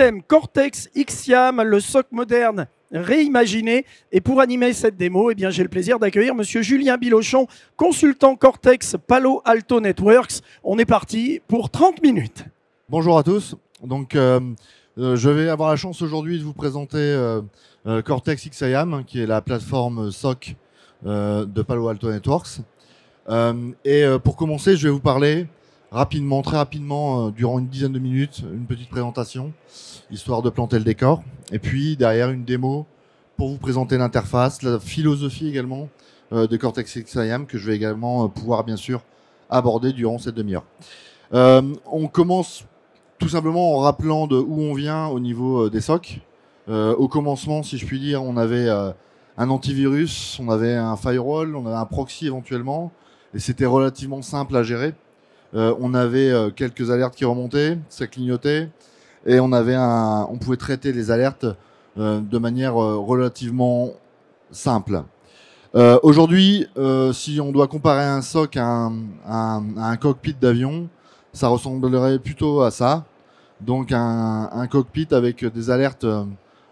système Cortex XIAM, le SOC moderne réimaginé. Et pour animer cette démo, eh bien, j'ai le plaisir d'accueillir Monsieur Julien Bilochon, consultant Cortex Palo Alto Networks. On est parti pour 30 minutes. Bonjour à tous. Donc, je vais avoir la chance aujourd'hui de vous présenter Cortex XIAM, qui est la plateforme SOC de Palo Alto Networks. Pour commencer, je vais vous parler rapidement, très rapidement, durant une dizaine de minutes, une petite présentation, histoire de planter le décor. Et puis derrière, une démo pour vous présenter l'interface, la philosophie également de Cortex XIAM, que je vais également pouvoir bien sûr aborder durant cette demi-heure. On commence tout simplement en rappelant de où on vient au niveau des SOC. Au commencement, si je puis dire, on avait un antivirus, on avait un firewall, on avait un proxy éventuellement, et c'était relativement simple à gérer. On avait quelques alertes qui remontaient, ça clignotait, et on pouvait traiter les alertes de manière relativement simple. Aujourd'hui, si on doit comparer un SOC à un cockpit d'avion, ça ressemblerait plutôt à ça. Donc un cockpit avec des alertes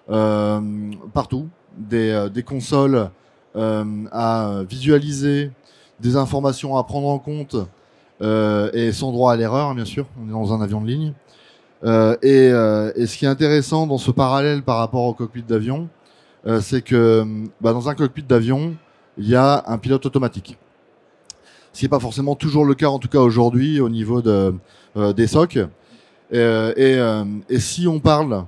partout, des consoles à visualiser, des informations à prendre en compte et sans droit à l'erreur, bien sûr, on est dans un avion de ligne. Et ce qui est intéressant dans ce parallèle par rapport au cockpit d'avion, c'est que dans un cockpit d'avion, il y a un pilote automatique. Ce qui n'est pas forcément toujours le cas, en tout cas aujourd'hui, au niveau des SOC. Et si on parle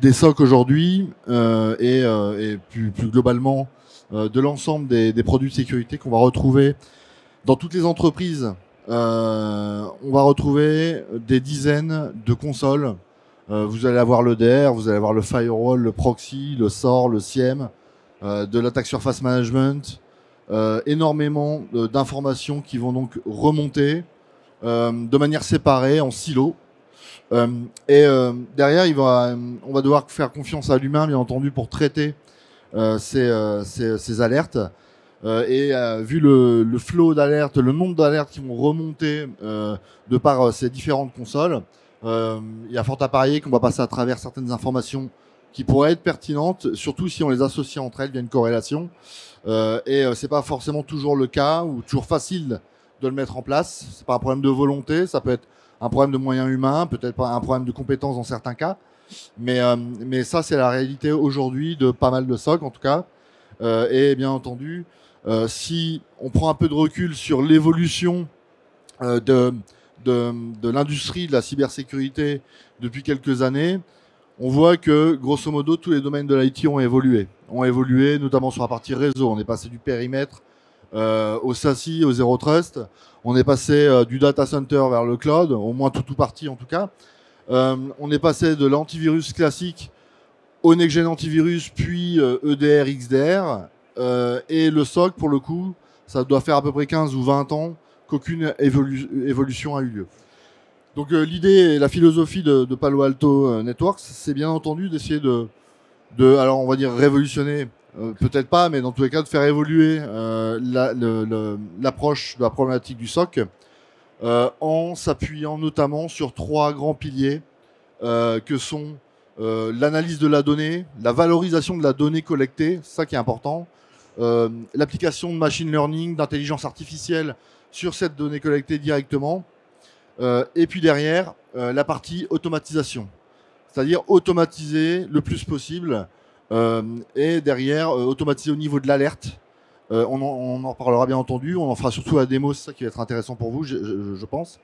des SOC aujourd'hui et plus globalement de l'ensemble des produits de sécurité qu'on va retrouver dans toutes les entreprises, on va retrouver des dizaines de consoles. Vous allez avoir le DR, vous allez avoir le firewall, le proxy, le SOAR, le SIEM, de l'attack surface management, énormément d'informations qui vont donc remonter de manière séparée, en silo. Derrière, on va devoir faire confiance à l'humain, bien entendu, pour traiter ces alertes. Vu le flow d'alertes, le nombre d'alertes qui vont remonter de par ces différentes consoles, il y a fort à parier qu'on va passer à travers certaines informations qui pourraient être pertinentes, surtout si on les associe entre elles via une corrélation. C'est pas forcément toujours le cas ou toujours facile de le mettre en place. C'est pas un problème de volonté, ça peut être un problème de moyens humains, peut-être pas un problème de compétences dans certains cas. Mais ça, c'est la réalité aujourd'hui de pas mal de SOC en tout cas. Et bien entendu, si on prend un peu de recul sur l'évolution de l'industrie de la cybersécurité depuis quelques années, on voit que grosso modo tous les domaines de l'IT ont évolué notamment sur la partie réseau. On est passé du périmètre au SASI, au Zero Trust. On est passé du data center vers le cloud, au moins tout parti en tout cas. On est passé de l'antivirus classique au next-gen antivirus, puis EDR, XDR. Et le SOC, pour le coup, ça doit faire à peu près 15 ou 20 ans qu'aucune évolution a eu lieu. Donc l'idée et la philosophie de Palo Alto Networks, c'est bien entendu d'essayer alors on va dire révolutionner, peut-être pas, mais dans tous les cas de faire évoluer l'approche de la problématique du SOC en s'appuyant notamment sur trois grands piliers que sont l'analyse de la donnée, la valorisation de la donnée collectée, c'est ça qui est important, l'application de machine learning, d'intelligence artificielle sur cette donnée collectée directement, et puis derrière, la partie automatisation, c'est-à-dire automatiser le plus possible, et derrière, automatiser au niveau de l'alerte. On en reparlera bien entendu, on en fera surtout la démo, c'est ça qui va être intéressant pour vous, je pense.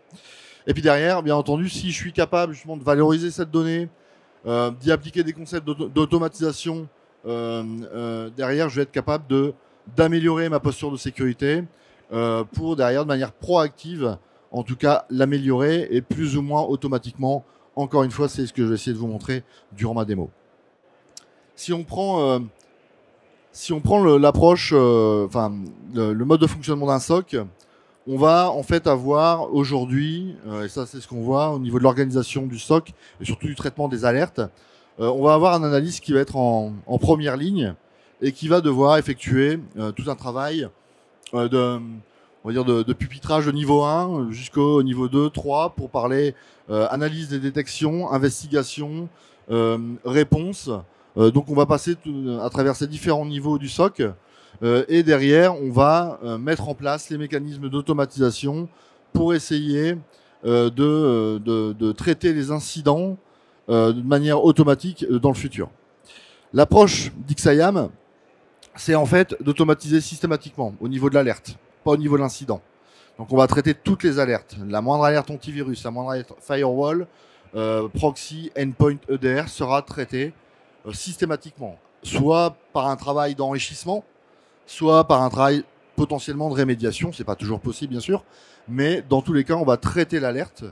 Et puis derrière, bien entendu, si je suis capable justement de valoriser cette donnée, d'y appliquer des concepts d'automatisation, derrière, je vais être capable d'améliorer ma posture de sécurité pour derrière, de manière proactive, en tout cas, l'améliorer et plus ou moins automatiquement. Encore une fois, c'est ce que je vais essayer de vous montrer durant ma démo. Si on prend l'approche, le mode de fonctionnement d'un SOC, on va en fait avoir aujourd'hui, et ça c'est ce qu'on voit au niveau de l'organisation du SOC et surtout du traitement des alertes, on va avoir un analyste qui va être en première ligne et qui va devoir effectuer tout un travail on va dire de pupitrage de niveau 1 jusqu'au niveau 2, 3 pour parler analyse des détections, investigation, réponse. Donc on va passer à travers ces différents niveaux du SOC et derrière on va mettre en place les mécanismes d'automatisation pour essayer de traiter les incidents de manière automatique dans le futur. L'approche d'XIAM, c'est en fait d'automatiser systématiquement au niveau de l'alerte, pas au niveau de l'incident. Donc on va traiter toutes les alertes, la moindre alerte antivirus, la moindre alerte firewall, proxy, endpoint, EDR sera traitée systématiquement, soit par un travail d'enrichissement, soit par un travail potentiellement de rémédiation, c'est pas toujours possible bien sûr, mais dans tous les cas on va traiter l'alerte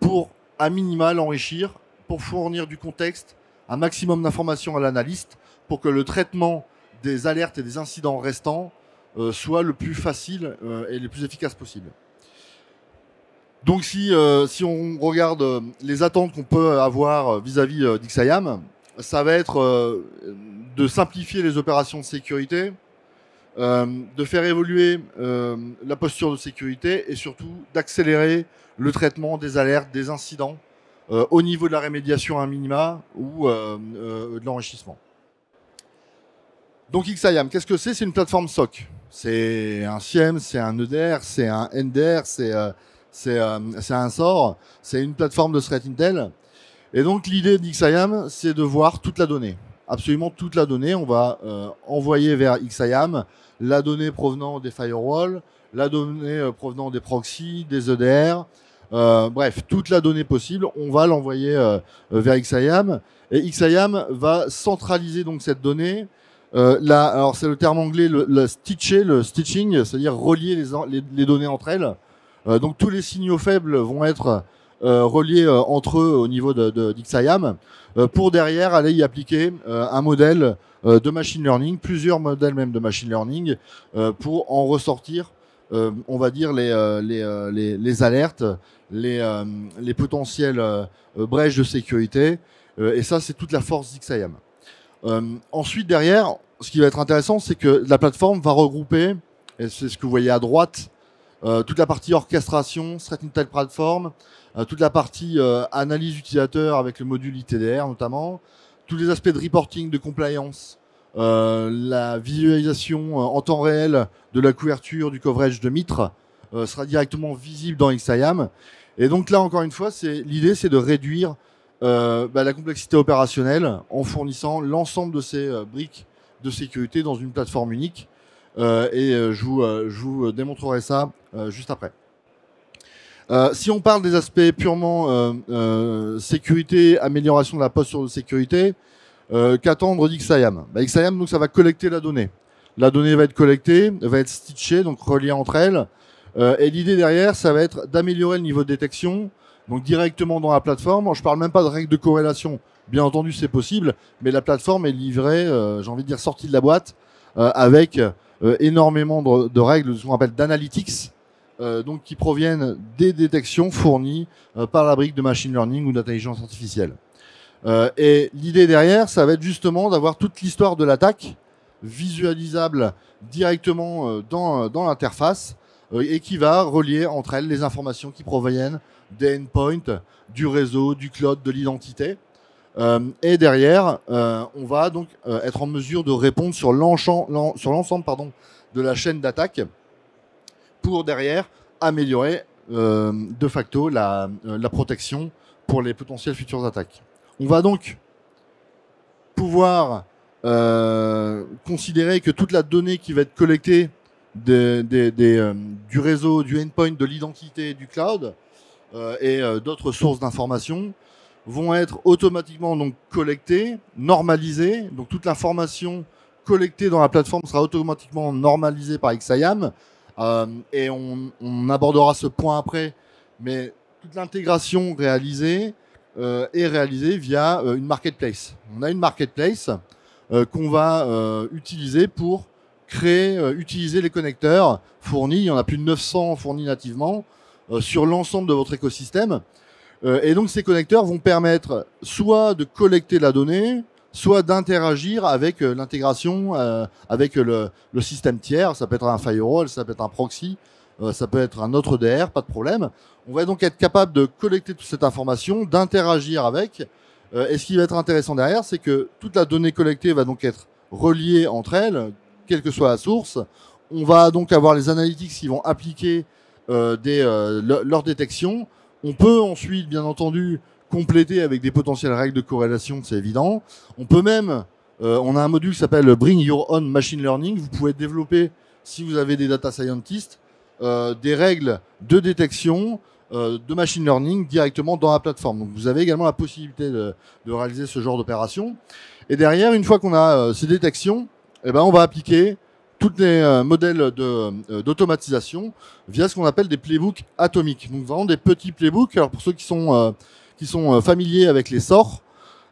pour à minima l'enrichir, pour fournir du contexte, un maximum d'informations à l'analyste, pour que le traitement des alertes et des incidents restants soit le plus facile et le plus efficace possible. Donc si on regarde les attentes qu'on peut avoir vis-à-vis d'XIAM, ça va être de simplifier les opérations de sécurité, de faire évoluer la posture de sécurité et surtout d'accélérer le traitement des alertes, des incidents au niveau de la rémédiation à minima ou de l'enrichissement. Donc XIAM, qu'est-ce que c'est? C'est une plateforme SOC. C'est un SIEM, c'est un EDR, c'est un NDR, c'est un SOR, c'est une plateforme de threat intel. Et donc l'idée d'XIAM, c'est de voir toute la donnée, absolument toute la donnée. On va envoyer vers XIAM la donnée provenant des firewalls, la donnée provenant des proxys, des EDR, bref, toute la donnée possible, on va l'envoyer vers XIAM. Et XIAM va centraliser donc cette donnée. Alors c'est le terme anglais, le stitching, c'est-à-dire relier les données entre elles. Donc tous les signaux faibles vont être reliés entre eux au niveau d'XIAM pour derrière aller y appliquer un modèle de machine learning, plusieurs modèles même de machine learning pour en ressortir, on va dire, les alertes, les potentielles brèches de sécurité. Et ça, c'est toute la force d'XIAM. Ensuite, derrière, ce qui va être intéressant, c'est que la plateforme va regrouper, et c'est ce que vous voyez à droite, toute la partie orchestration, Threat Intel Platform, toute la partie analyse utilisateur avec le module ITDR notamment, tous les aspects de reporting, de compliance, la visualisation en temps réel de la couverture, du coverage de Mitre sera directement visible dans XIAM. Et donc là, encore une fois, l'idée, c'est de réduire la complexité opérationnelle en fournissant l'ensemble de ces briques de sécurité dans une plateforme unique. Je vous démontrerai ça juste après. Si on parle des aspects purement sécurité, amélioration de la posture de sécurité, qu'attendre d'XIAM? XIAM, donc, ça va collecter la donnée. La donnée va être collectée, va être stitchée, donc reliée entre elles. Et l'idée derrière, ça va être d'améliorer le niveau de détection, donc directement dans la plateforme. Je parle même pas de règles de corrélation. Bien entendu, c'est possible, mais la plateforme est livrée, j'ai envie de dire sortie de la boîte, avec énormément de règles, ce qu'on appelle d'analytics, donc qui proviennent des détections fournies par la brique de machine learning ou d'intelligence artificielle. Et l'idée derrière, ça va être justement d'avoir toute l'histoire de l'attaque visualisable directement dans l'interface et qui va relier entre elles les informations qui proviennent des endpoints, du réseau, du cloud, de l'identité. Et derrière, on va donc être en mesure de répondre sur l'ensemble de la chaîne d'attaque pour derrière améliorer de facto la protection pour les potentielles futures attaques. On va donc pouvoir considérer que toute la donnée qui va être collectée du réseau, du endpoint, de l'identité, du cloud et d'autres sources d'informations vont être automatiquement donc collectées, normalisées. Donc toute l'information collectée dans la plateforme sera automatiquement normalisée par XIAM. Et on abordera ce point après, mais toute l'intégration réalisée est réalisée via une marketplace. On a une marketplace qu'on va utiliser pour utiliser les connecteurs fournis. Il y en a plus de 900 fournis nativement sur l'ensemble de votre écosystème. Et donc ces connecteurs vont permettre soit de collecter la donnée, soit d'interagir avec l'intégration avec le système tiers. Ça peut être un firewall, ça peut être un proxy, ça peut être un autre DR, pas de problème. On va donc être capable de collecter toute cette information, d'interagir avec. Et ce qui va être intéressant derrière, c'est que toute la donnée collectée va donc être reliée entre elles, quelle que soit la source. On va donc avoir les analytics qui vont appliquer leur détection. On peut ensuite, bien entendu, compléter avec des potentielles règles de corrélation, c'est évident. On peut même, on a un module qui s'appelle Bring Your Own Machine Learning. Vous pouvez développer, si vous avez des data scientists, des règles de détection de machine learning directement dans la plateforme. Donc vous avez également la possibilité de réaliser ce genre d'opération. Et derrière, une fois qu'on a ces détections, eh ben, on va appliquer tous les modèles d'automatisation via ce qu'on appelle des playbooks atomiques. Donc vraiment des petits playbooks. Alors pour ceux qui sont familiers avec les SOR,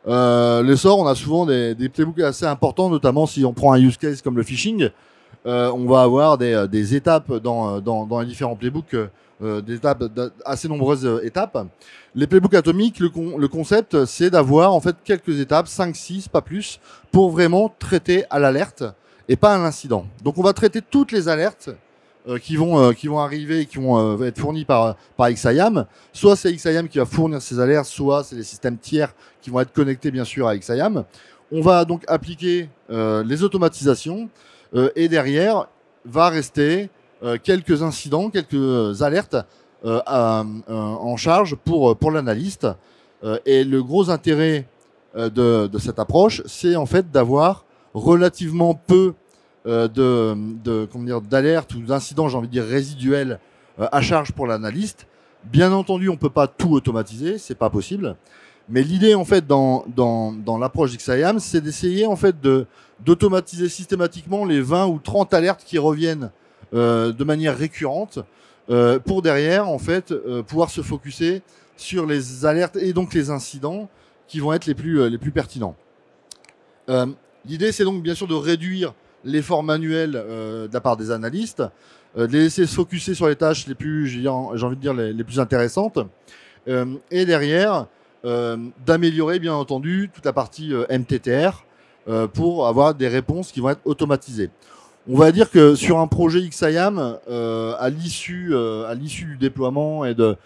on a souvent des playbooks assez importants, notamment si on prend un use case comme le phishing. On va avoir des étapes dans les différents playbooks, des étapes, assez nombreuses étapes. Les playbooks atomiques, le concept, c'est d'avoir en fait quelques étapes, 5, 6, pas plus, pour vraiment traiter à l'alerte et pas à l'incident. Donc on va traiter toutes les alertes qui vont arriver et qui vont être fournies par XIAM. Soit c'est XIAM qui va fournir ces alertes, soit c'est les systèmes tiers qui vont être connectés bien sûr à XIAM. On va donc appliquer les automatisations et derrière va rester quelques incidents, quelques alertes en charge pour l'analyste. Et le gros intérêt de cette approche, c'est en fait d'avoir relativement peu d'alertes ou d'incidents, j'ai envie de dire résiduels à charge pour l'analyste. Bien entendu, on peut pas tout automatiser, c'est pas possible. Mais l'idée en fait dans l'approche d'XIAM, c'est d'essayer en fait d'automatiser systématiquement les 20 ou 30 alertes qui reviennent de manière récurrente pour derrière en fait pouvoir se focuser sur les alertes et donc les incidents qui vont être les plus pertinents. L'idée c'est donc bien sûr de réduire l'effort manuel de la part des analystes, de les laisser se focuser sur les tâches les plus, j'ai envie de dire les plus intéressantes, et derrière d'améliorer bien entendu toute la partie MTTR pour avoir des réponses qui vont être automatisées. On va dire que sur un projet XIAM, à l'issue du déploiement et de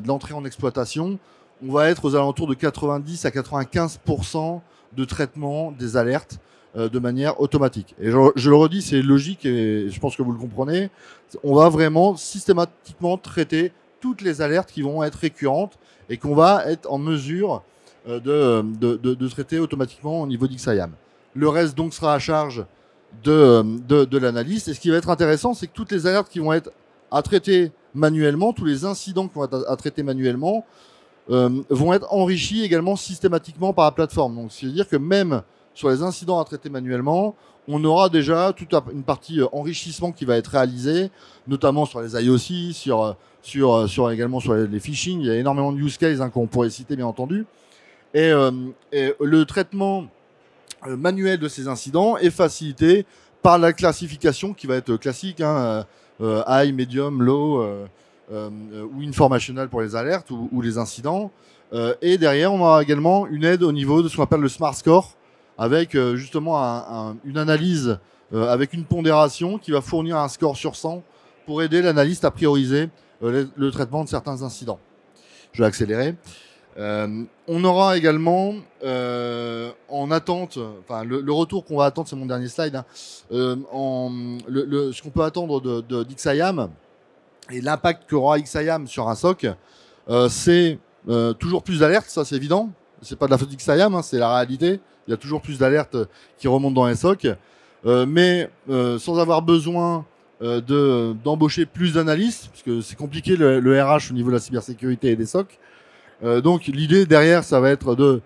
l'entrée en exploitation, on va être aux alentours de 90 à 95% de traitement des alertes de manière automatique. Et je le redis, c'est logique et je pense que vous le comprenez. On va vraiment systématiquement traiter toutes les alertes qui vont être récurrentes et qu'on va être en mesure de traiter automatiquement au niveau d'XIAM. Le reste donc sera à charge de l'analyste. Et ce qui va être intéressant, c'est que toutes les alertes qui vont être à traiter manuellement, tous les incidents qui vont être à traiter manuellement, vont être enrichis également systématiquement par la plateforme. Donc, c'est-à-dire que même sur les incidents à traiter manuellement, on aura déjà toute une partie enrichissement qui va être réalisée, notamment sur les IOC, également sur les phishing. Il y a énormément de use cases qu'on pourrait citer, bien entendu. Et le traitement manuel de ces incidents est facilité par la classification qui va être classique, high, medium, low, ou informational pour les alertes ou les incidents. Et derrière, on aura également une aide au niveau de ce qu'on appelle le Smart Score, avec justement une analyse avec une pondération qui va fournir un score sur 100 pour aider l'analyste à prioriser le traitement de certains incidents. Je vais accélérer. On aura également en attente, enfin le retour qu'on va attendre, c'est mon dernier slide, ce qu'on peut attendre d'XIAM et l'impact qu'aura XIAM sur un SOC, c'est toujours plus d'alertes, ça c'est évident. C'est pas de la faute d'XIAM, c'est la réalité. Il y a toujours plus d'alertes qui remontent dans les SOC, mais sans avoir besoin d'embaucher plus d'analystes, parce que c'est compliqué le RH au niveau de la cybersécurité et des SOC. Donc l'idée derrière, ça va être de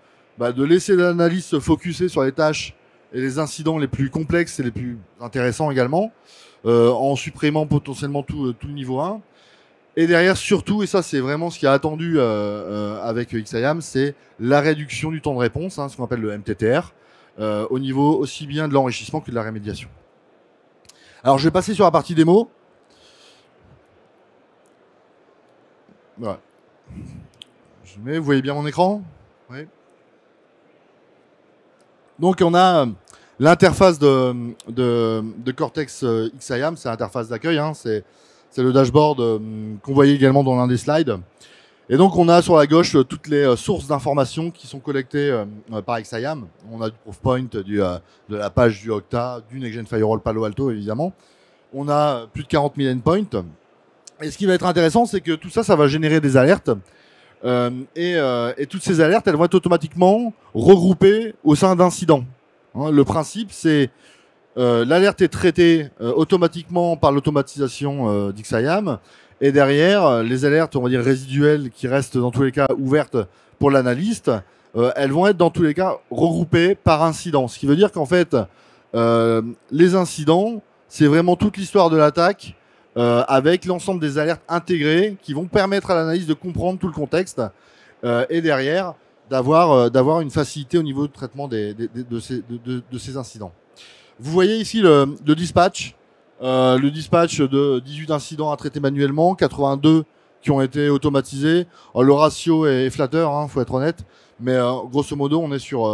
laisser l'analyste se focuser sur les tâches et les incidents les plus complexes et les plus intéressants également, en supprimant potentiellement tout le niveau 1. Et derrière, surtout, et ça c'est vraiment ce qui a attendu avec XIAM, c'est la réduction du temps de réponse, ce qu'on appelle le MTTR, au niveau aussi bien de l'enrichissement que de la rémédiation. Alors je vais passer sur la partie démo. Voilà. Vous voyez bien mon écran? Oui. Donc on a l'interface de Cortex XIAM, c'est l'interface d'accueil, hein, c'est le dashboard qu'on voyait également dans l'un des slides. Et donc on a sur la gauche toutes les sources d'informations qui sont collectées par XIAM. On a du Proofpoint, de la page du Okta, du Next Gen Firewall Palo Alto évidemment. On a plus de 40 000 endpoints. Et ce qui va être intéressant, c'est que tout ça, ça va générer des alertes. Et toutes ces alertes, elles vont être automatiquement regroupées au sein d'incidents. Hein, le principe, c'est l'alerte est traitée automatiquement par l'automatisation d'XIAM. Et derrière, les alertes, on va dire résiduelles, qui restent dans tous les cas ouvertes pour l'analyste, elles vont être dans tous les cas regroupées par incident. Ce qui veut dire qu'en fait, les incidents, c'est vraiment toute l'histoire de l'attaque avec l'ensemble des alertes intégrées qui vont permettre à l'analyste de comprendre tout le contexte et derrière d'avoir une facilité au niveau de traitement de ces incidents. Vous voyez ici le dispatch. Le dispatch de 18 incidents à traiter manuellement, 82 qui ont été automatisés. Le ratio est flatteur, hein, faut être honnête, mais grosso modo, on est sur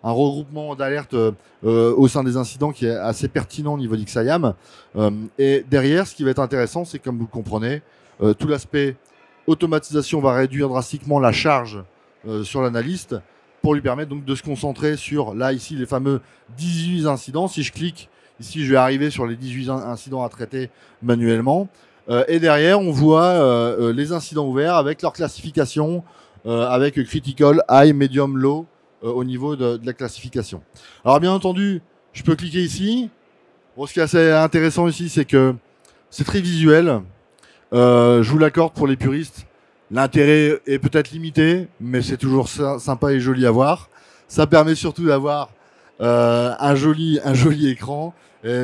un regroupement d'alertes au sein des incidents qui est assez pertinent au niveau d'XIAM. Et derrière, ce qui va être intéressant, c'est comme vous le comprenez, tout l'aspect automatisation va réduire drastiquement la charge sur l'analyste pour lui permettre donc de se concentrer sur, là, ici, les fameux 18 incidents. Si je clique ici, je vais arriver sur les 18 incidents à traiter manuellement. Et derrière, on voit les incidents ouverts avec leur classification, avec critical, high, medium, low, au niveau de la classification. Alors bien entendu, je peux cliquer ici. Bon, ce qui est assez intéressant ici, c'est que c'est très visuel. Je vous l'accorde pour les puristes. L'intérêt est peut-être limité, mais c'est toujours sympa et joli à voir. Ça permet surtout d'avoir un joli écran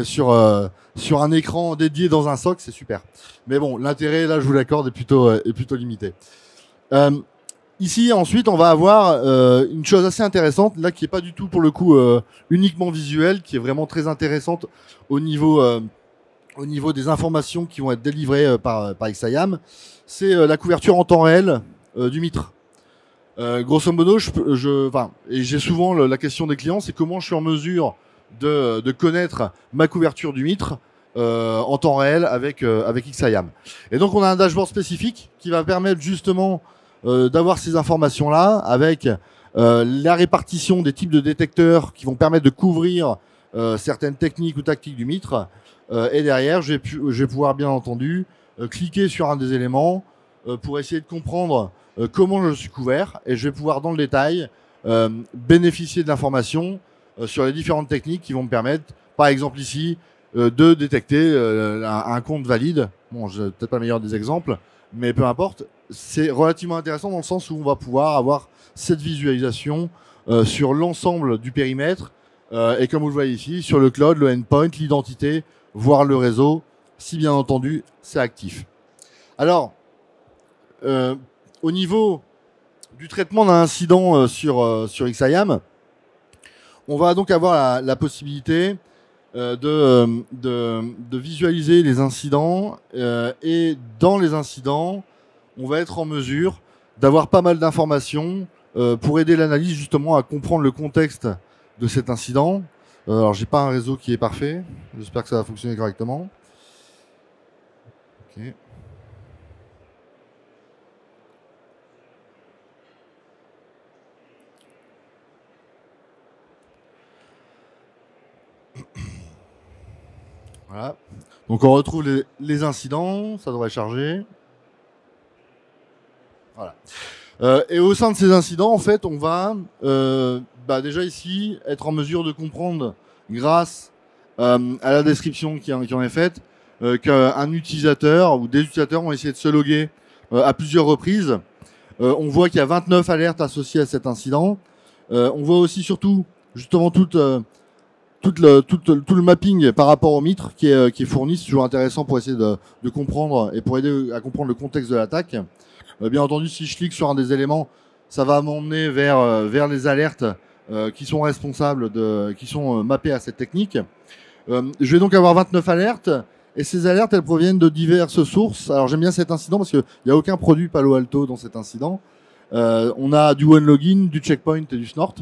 sur un écran dédié dans un SOC, c'est super. Mais bon, l'intérêt, là, je vous l'accorde, est plutôt limité. Ici, ensuite, on va avoir une chose assez intéressante, là, qui est pas du tout, pour le coup, uniquement visuelle, qui est vraiment très intéressante au niveau des informations qui vont être délivrées par XIAM. C'est la couverture en temps réel du Mitre. Grosso modo, j'ai souvent la question des clients, c'est comment je suis en mesure de connaître ma couverture du Mitre en temps réel avec XIAM. Et donc, on a un dashboard spécifique qui va permettre justement d'avoir ces informations-là avec la répartition des types de détecteurs qui vont permettre de couvrir certaines techniques ou tactiques du Mitre. Et derrière, je vais pouvoir bien entendu cliquer sur un des éléments pour essayer de comprendre comment je suis couvert. Et je vais pouvoir dans le détail bénéficier de l'information sur les différentes techniques qui vont me permettre, par exemple ici, de détecter un compte valide. Bon, je peut-être pas le meilleur des exemples, mais peu importe. C'est relativement intéressant dans le sens où on va pouvoir avoir cette visualisation sur l'ensemble du périmètre et comme vous le voyez ici, sur le cloud, le endpoint, l'identité, voire le réseau, si bien entendu c'est actif. Alors, au niveau du traitement d'un incident sur XIAM, on va donc avoir la possibilité de visualiser les incidents et dans les incidents, on va être en mesure d'avoir pas mal d'informations pour aider l'analyse justement à comprendre le contexte de cet incident. Alors, j'ai pas un réseau qui est parfait. J'espère que ça va fonctionner correctement. Ok. Voilà. Donc, on retrouve les incidents. Ça devrait charger. Voilà. Et au sein de ces incidents, en fait, on va déjà ici être en mesure de comprendre, grâce à la description qui en est faite, qu'un utilisateur ou des utilisateurs ont essayé de se loguer à plusieurs reprises. On voit qu'il y a 29 alertes associées à cet incident. On voit aussi surtout justement tout le mapping par rapport au Mitre qui est fourni. C'est toujours intéressant pour essayer de comprendre et pour aider à comprendre le contexte de l'attaque. Bien entendu, si je clique sur un des éléments, ça va m'emmener vers les alertes qui sont responsables, qui sont mappées à cette technique. Je vais donc avoir 29 alertes, et ces alertes, elles proviennent de diverses sources. Alors j'aime bien cet incident parce qu'il n'y a aucun produit Palo Alto dans cet incident. On a du OneLogin, du Checkpoint et du Snort.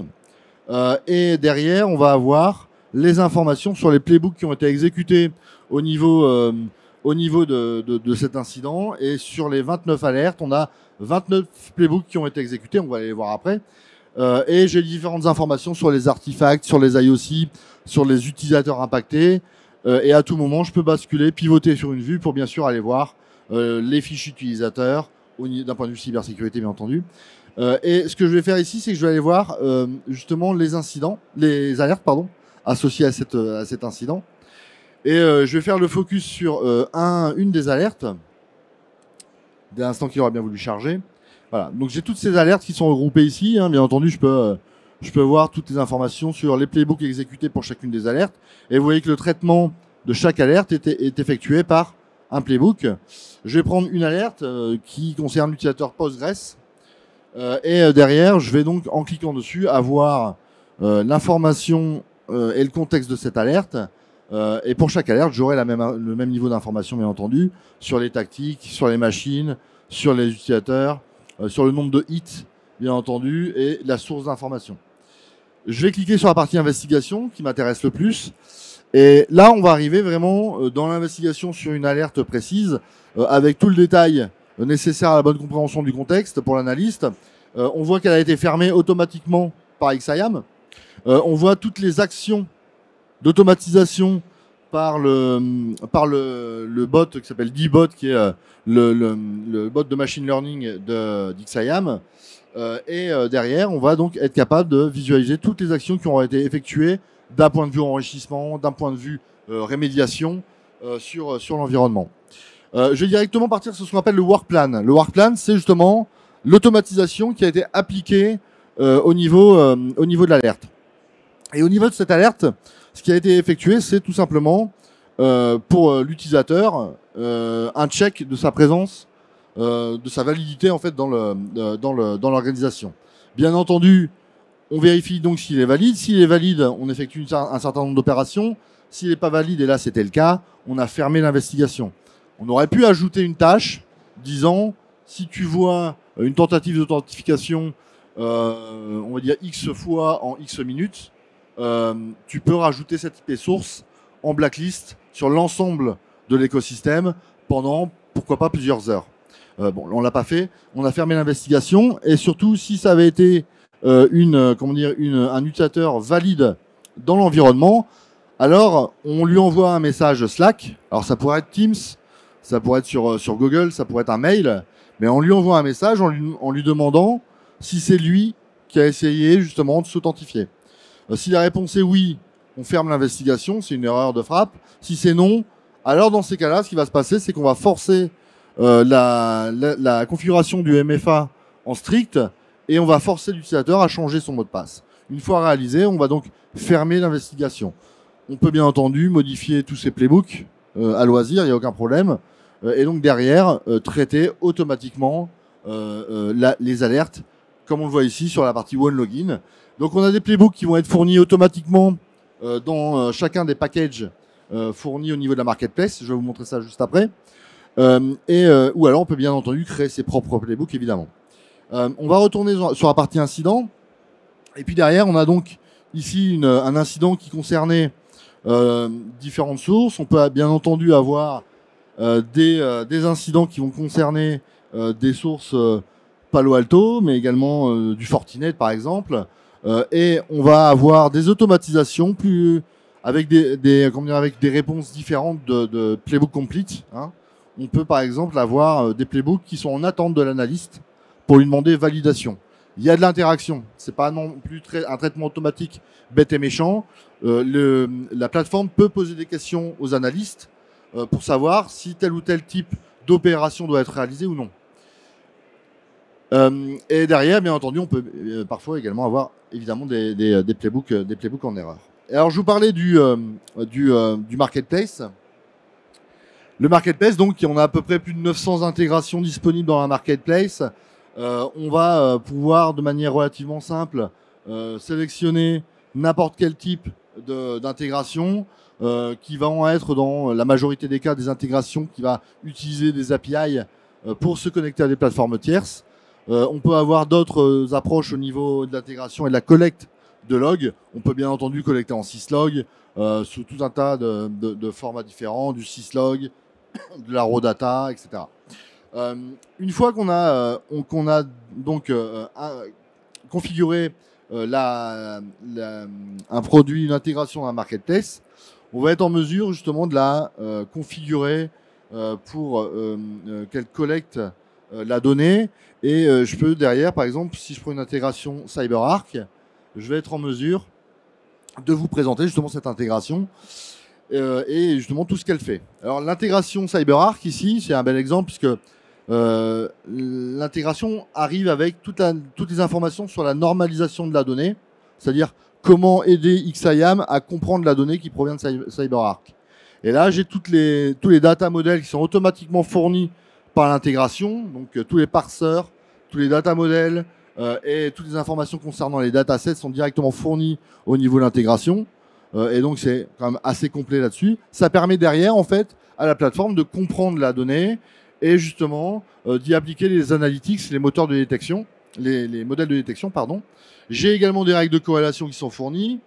Et derrière, on va avoir les informations sur les playbooks qui ont été exécutés au niveau de cet incident. Et sur les 29 alertes, on a 29 playbooks qui ont été exécutés. On va aller les voir après. Et j'ai différentes informations sur les artefacts, sur les IOC, sur les utilisateurs impactés. Et à tout moment, je peux basculer, pivoter sur une vue pour bien sûr aller voir les fiches utilisateurs, d'un point de vue cybersécurité bien entendu. Et ce que je vais faire ici, c'est que je vais aller voir justement les incidents, les alertes pardon, associées à cet incident. Et je vais faire le focus sur une des alertes, dès l'instant qu'il aura bien voulu charger. Voilà. Donc j'ai toutes ces alertes qui sont regroupées ici. Hein. Bien entendu, je peux voir toutes les informations sur les playbooks exécutés pour chacune des alertes. Et vous voyez que le traitement de chaque alerte est effectué par un playbook. Je vais prendre une alerte qui concerne l'utilisateur Postgres. Et derrière, je vais donc, en cliquant dessus, avoir l'information et le contexte de cette alerte. Et pour chaque alerte, j'aurai le même niveau d'information, bien entendu, sur les tactiques, sur les machines, sur les utilisateurs, sur le nombre de hits, bien entendu, et la source d'information. Je vais cliquer sur la partie investigation qui m'intéresse le plus. Et là, on va arriver vraiment dans l'investigation sur une alerte précise, avec tout le détail nécessaire à la bonne compréhension du contexte pour l'analyste. On voit qu'elle a été fermée automatiquement par XIAM. On voit toutes les actions d'automatisation par le bot qui s'appelle D-Bot, qui est le bot de machine learning d'XIAM. Et derrière, on va donc être capable de visualiser toutes les actions qui ont été effectuées d'un point de vue enrichissement, d'un point de vue rémédiation sur l'environnement. Je vais directement partir sur ce qu'on appelle le work plan. Le work plan, c'est justement l'automatisation qui a été appliquée au niveau de l'alerte. Et au niveau de cette alerte, ce qui a été effectué, c'est tout simplement pour l'utilisateur un check de sa présence, de sa validité en fait dans l'organisation. Bien entendu, on vérifie donc s'il est valide. S'il est valide, on effectue un certain nombre d'opérations. S'il n'est pas valide, et là c'était le cas, on a fermé l'investigation. On aurait pu ajouter une tâche disant si tu vois une tentative d'authentification, on va dire X fois en X minutes, tu peux rajouter cette IP source en blacklist sur l'ensemble de l'écosystème pendant, pourquoi pas, plusieurs heures. Bon, on l'a pas fait, on a fermé l'investigation, et surtout si ça avait été un utilisateur valide dans l'environnement, alors on lui envoie un message Slack. Alors ça pourrait être Teams, ça pourrait être sur Google, ça pourrait être un mail, mais on lui envoie un message en lui demandant si c'est lui qui a essayé justement de s'authentifier. Si la réponse est oui, on ferme l'investigation, c'est une erreur de frappe. Si c'est non, alors dans ces cas-là, ce qui va se passer, c'est qu'on va forcer la configuration du MFA en strict, et on va forcer l'utilisateur à changer son mot de passe. Une fois réalisé, on va donc fermer l'investigation. On peut bien entendu modifier tous ces playbooks à loisir, il n'y a aucun problème. Et donc derrière, traiter automatiquement les alertes, comme on le voit ici sur la partie One Login. Donc on a des playbooks qui vont être fournis automatiquement dans chacun des packages fournis au niveau de la marketplace. Je vais vous montrer ça juste après. Ou alors on peut bien entendu créer ses propres playbooks, évidemment. On va retourner sur la partie incident. Et puis derrière, on a donc ici un incident qui concernait différentes sources. On peut bien entendu avoir des incidents qui vont concerner des sources Palo Alto, mais également du Fortinet par exemple. Et on va avoir des automatisations avec des réponses différentes de playbook complete. Hein. On peut par exemple avoir des playbooks qui sont en attente de l'analyste pour lui demander validation. Il y a de l'interaction. C'est pas non plus un traitement automatique bête et méchant. La plateforme peut poser des questions aux analystes pour savoir si tel ou tel type d'opération doit être réalisé ou non. Et derrière, bien entendu, on peut parfois également avoir évidemment des playbooks en erreur. Et alors, je vous parlais du marketplace. Le marketplace, donc, on a à peu près plus de 900 intégrations disponibles dans la marketplace. On va pouvoir, de manière relativement simple, sélectionner n'importe quel type d'intégration qui vont être, dans la majorité des cas, des intégrations qui va utiliser des API pour se connecter à des plateformes tierces. On peut avoir d'autres approches au niveau de l'intégration et de la collecte de logs. On peut bien entendu collecter en syslog, sous tout un tas de formats différents, du syslog, de la raw data, etc. Une fois qu'on a donc configuré un produit, une intégration à un marketplace, on va être en mesure justement de la configurer pour qu'elle collecte la donnée. Et je peux derrière, par exemple, si je prends une intégration CyberArk, je vais être en mesure de vous présenter justement cette intégration et justement tout ce qu'elle fait. Alors l'intégration CyberArk ici, c'est un bel exemple puisque l'intégration arrive avec toutes les informations sur la normalisation de la donnée, c'est-à-dire comment aider XIAM à comprendre la donnée qui provient de CyberArk. Et là, j'ai tous les data models qui sont automatiquement fournis par l'intégration, donc tous les parseurs, tous les data models et toutes les informations concernant les datasets sont directement fournis au niveau de l'intégration. Et donc, c'est quand même assez complet là-dessus. Ça permet derrière, en fait, à la plateforme de comprendre la donnée et justement d'y appliquer les analytics, les moteurs de détection, les modèles de détection, pardon. J'ai également des règles de corrélation qui sont fournies.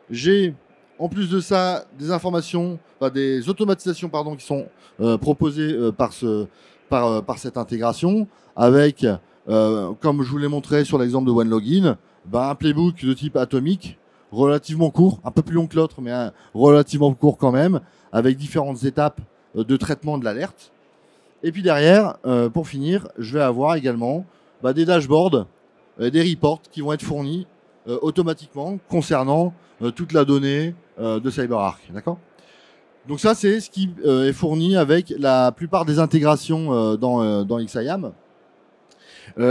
J'ai, en plus de ça, des informations, des automatisations, pardon, qui sont proposées par cette intégration, avec, comme je vous l'ai montré sur l'exemple de OneLogin, un playbook de type atomique, relativement court, un peu plus long que l'autre, mais relativement court quand même, avec différentes étapes de traitement de l'alerte. Et puis derrière, pour finir, je vais avoir également des dashboards, des reports qui vont être fournis automatiquement concernant toute la donnée de CyberArk. D'accord ? Donc ça, c'est ce qui est fourni avec la plupart des intégrations dans XIAM.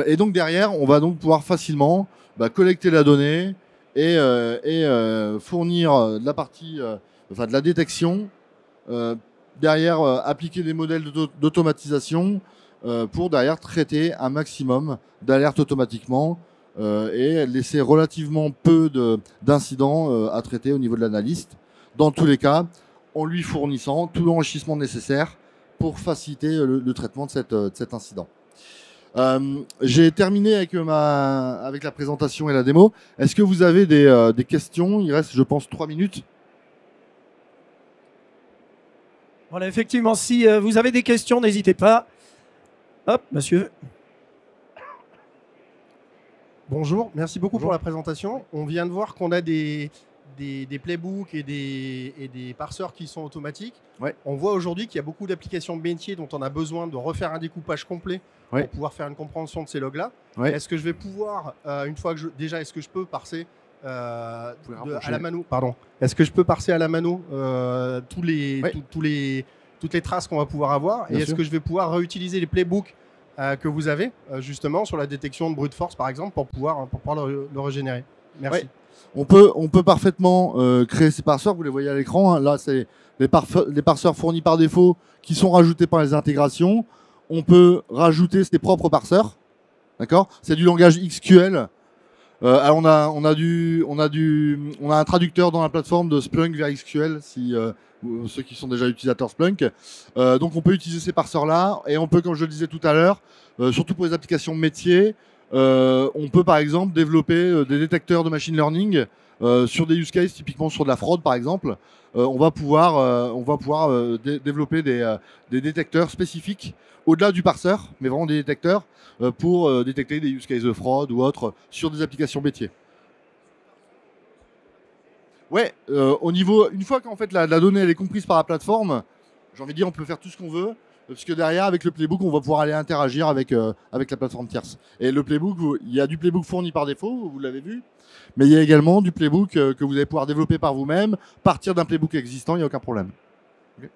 Et donc derrière, on va donc pouvoir facilement collecter la donnée et fournir de la partie, de la détection. Derrière, appliquer des modèles d'automatisation pour derrière traiter un maximum d'alertes automatiquement et laisser relativement peu d'incidents à traiter au niveau de l'analyste. Dans tous les cas, en lui fournissant tout l'enrichissement nécessaire pour faciliter le traitement de cet incident. J'ai terminé avec la présentation et la démo. Est-ce que vous avez des questions? Il reste, je pense, 3 minutes. Voilà, effectivement, si vous avez des questions, n'hésitez pas. Hop, monsieur. Bonjour, merci beaucoup pour la présentation. On vient de voir qu'on a des playbooks et des parseurs qui sont automatiques. Ouais. On voit aujourd'hui qu'il y a beaucoup d'applications métiers dont on a besoin de refaire un découpage complet pour pouvoir faire une compréhension de ces logs-là. Ouais. Est-ce que je vais pouvoir, une fois que est-ce que je peux parser à la mano, pardon. Est-ce que je peux parser à la mano toutes les traces qu'on va pouvoir avoir? Et est-ce que je vais pouvoir réutiliser les playbooks que vous avez justement sur la détection de brute force par exemple pour pouvoir le régénérer? Merci. Ouais. On peut parfaitement créer ces parseurs, vous les voyez à l'écran. Hein. Là, c'est les parseurs fournis par défaut qui sont rajoutés par les intégrations. On peut rajouter ses propres parseurs. D'accord? C'est du langage SQL. Alors on a un traducteur dans la plateforme de Splunk vers SQL, si ceux qui sont déjà utilisateurs Splunk. Donc on peut utiliser ces parseurs-là et on peut, comme je le disais tout à l'heure, surtout pour les applications métiers, on peut par exemple développer des détecteurs de machine learning sur des use cases, typiquement sur de la fraude par exemple. On va pouvoir développer des détecteurs spécifiques au-delà du parseur, mais vraiment des détecteurs pour détecter des use cases de fraude ou autres sur des applications métiers. Ouais, au niveau, une fois qu'en fait la donnée elle est comprise par la plateforme, j'ai envie de dire on peut faire tout ce qu'on veut, parce que derrière avec le playbook on va pouvoir aller interagir avec la plateforme tierce. Et le playbook, il y a du playbook fourni par défaut, vous l'avez vu, mais il y a également du playbook que vous allez pouvoir développer par vous-même, partir d'un playbook existant, il n'y a aucun problème. Okay.